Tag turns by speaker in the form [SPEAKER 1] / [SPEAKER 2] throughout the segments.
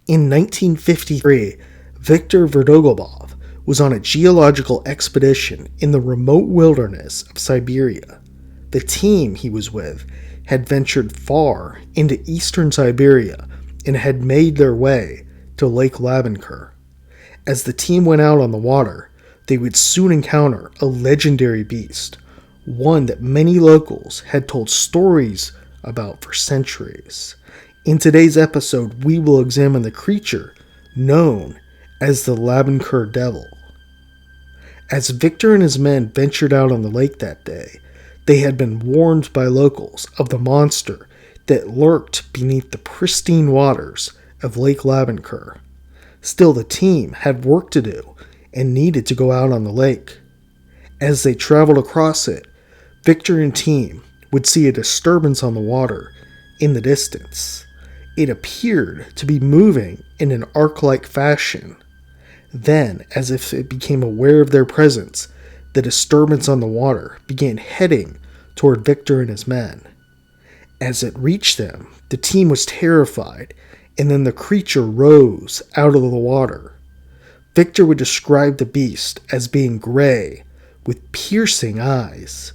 [SPEAKER 1] In 1953, Viktor Tverdokhlebov was on a geological expedition in the remote wilderness of Siberia. The team he was with had ventured far into eastern Siberia and had made their way to Lake Labynkyr. As the team went out on the water, they would soon encounter a legendary beast, one that many locals had told stories about for centuries. In today's episode, we will examine the creature known as the Labynkyr Devil. As Victor and his men ventured out on the lake that day, they had been warned by locals of the monster that lurked beneath the pristine waters of Lake Labynkyr. Still, the team had work to do and needed to go out on the lake. As they traveled across it, Victor and team would see a disturbance on the water in the distance. It appeared to be moving in an arc-like fashion. Then, as if it became aware of their presence, the disturbance on the water began heading toward Victor and his men. As it reached them, the team was terrified, and then the creature rose out of the water. Victor would describe the beast as being gray, with piercing eyes.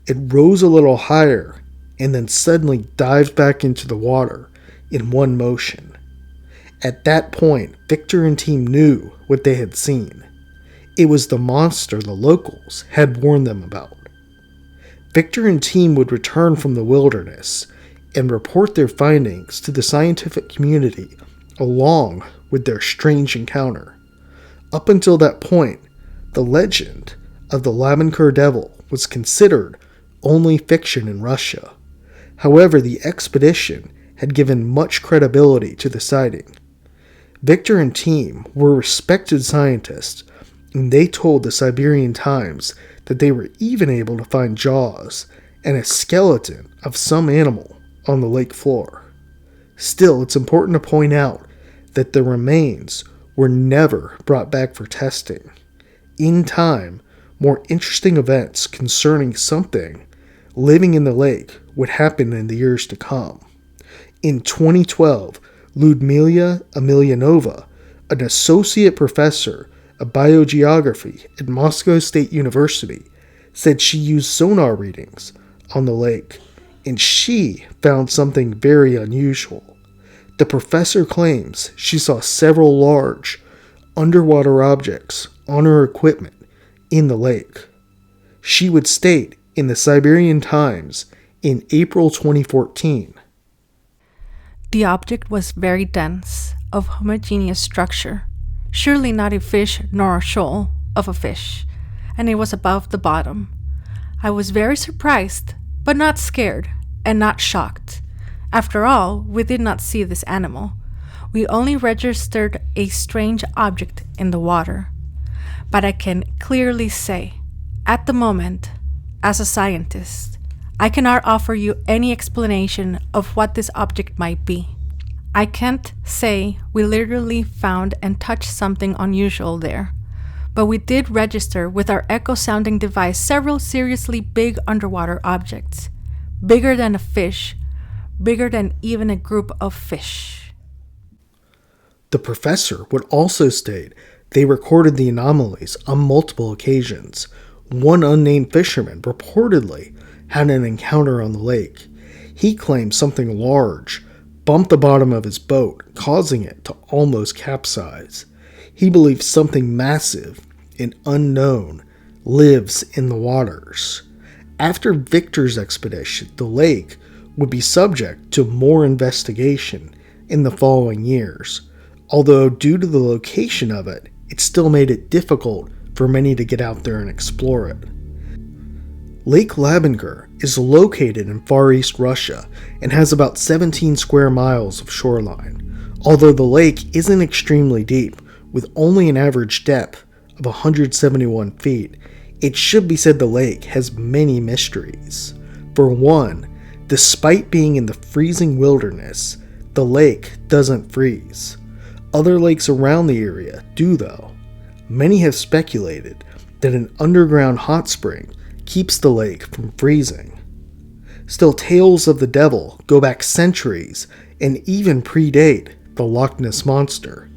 [SPEAKER 1] It rose a little higher, and then suddenly dived back into the water in one motion. At that point, Victor and team knew what they had seen. It was the monster the locals had warned them about. Victor and team would return from the wilderness and report their findings to the scientific community along with their strange encounter. Up until that point, the legend of the Labynkyr Devil was considered only fiction in Russia. However, the expedition had given much credibility to the sighting. Victor and team were respected scientists, and they told the Siberian Times that they were even able to find jaws and a skeleton of some animal on the lake floor. Still, it's important to point out that the remains were never brought back for testing. In time, more interesting events concerning something living in the lake would happen in the years to come. In 2012, Lyudmila Emelianova, an associate professor of biogeography at Moscow State University, said she used sonar readings on the lake, and she found something very unusual. The professor claims she saw several large underwater objects on her equipment in the lake. She would state in the Siberian Times in April 2014,
[SPEAKER 2] "The object was very dense, of homogeneous structure, surely not a fish nor a shoal of a fish, and it was above the bottom. I was very surprised, but not scared, and not shocked. After all, we did not see this animal. We only registered a strange object in the water. But I can clearly say, at the moment, as a scientist, I cannot offer you any explanation of what this object might be. I can't say we literally found and touched something unusual there, but we did register with our echo-sounding device several seriously big underwater objects, bigger than a fish, bigger than even a group of fish."
[SPEAKER 1] The professor would also state they recorded the anomalies on multiple occasions. One unnamed fisherman reportedly had an encounter on the lake. He claimed something large bumped the bottom of his boat, causing it to almost capsize. He believes something massive and unknown lives in the waters. After Victor's expedition, the lake would be subject to more investigation in the following years, although due to the location of it, it still made it difficult for many to get out there and explore it. Lake Labynkyr is located in Far East Russia and has about 17 square miles of shoreline. Although the lake isn't extremely deep, with only an average depth of 171 feet, it should be said the lake has many mysteries. For one, despite being in the freezing wilderness, the lake doesn't freeze. Other lakes around the area do though. Many have speculated that an underground hot spring keeps the lake from freezing. Still, tales of the devil go back centuries and even predate the Loch Ness Monster.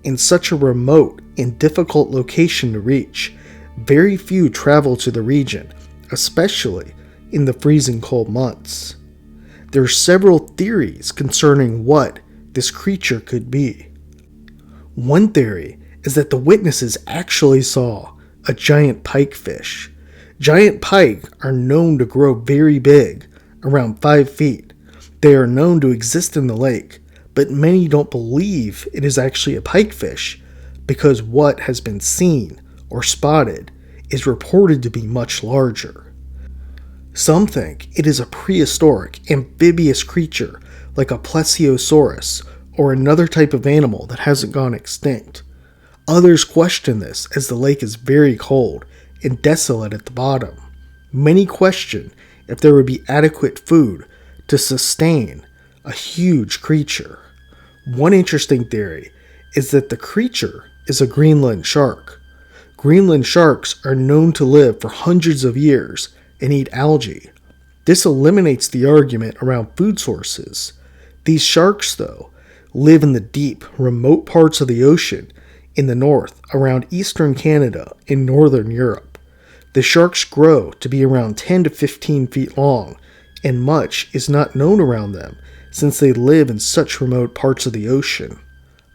[SPEAKER 1] In such a remote and difficult location to reach, very few travel to the region, especially in the freezing cold months. There are several theories concerning what this creature could be. One theory is that the witnesses actually saw a giant pikefish. Giant pike are known to grow very big, around 5 feet. They are known to exist in the lake, but many don't believe it is actually a pikefish because what has been seen or spotted is reported to be much larger. Some think it is a prehistoric amphibious creature like a plesiosaurus or another type of animal that hasn't gone extinct. Others question this as the lake is very cold and desolate at the bottom. Many question if there would be adequate food to sustain a huge creature. One interesting theory is that the creature is a Greenland shark. Greenland sharks are known to live for hundreds of years and eat algae. This eliminates the argument around food sources. These sharks, though, live in the deep, remote parts of the ocean in the north, around eastern Canada and northern Europe. The sharks grow to be around 10 to 15 feet long, and much is not known around them since they live in such remote parts of the ocean.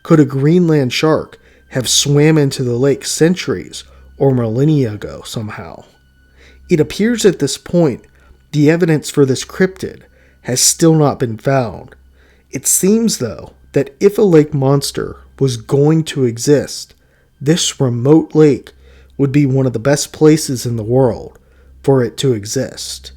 [SPEAKER 1] Could a Greenland shark have swam into the lake centuries or millennia ago somehow? It appears at this point the evidence for this cryptid has still not been found. It seems, though, that if a lake monster was going to exist, this remote lake would be one of the best places in the world for it to exist.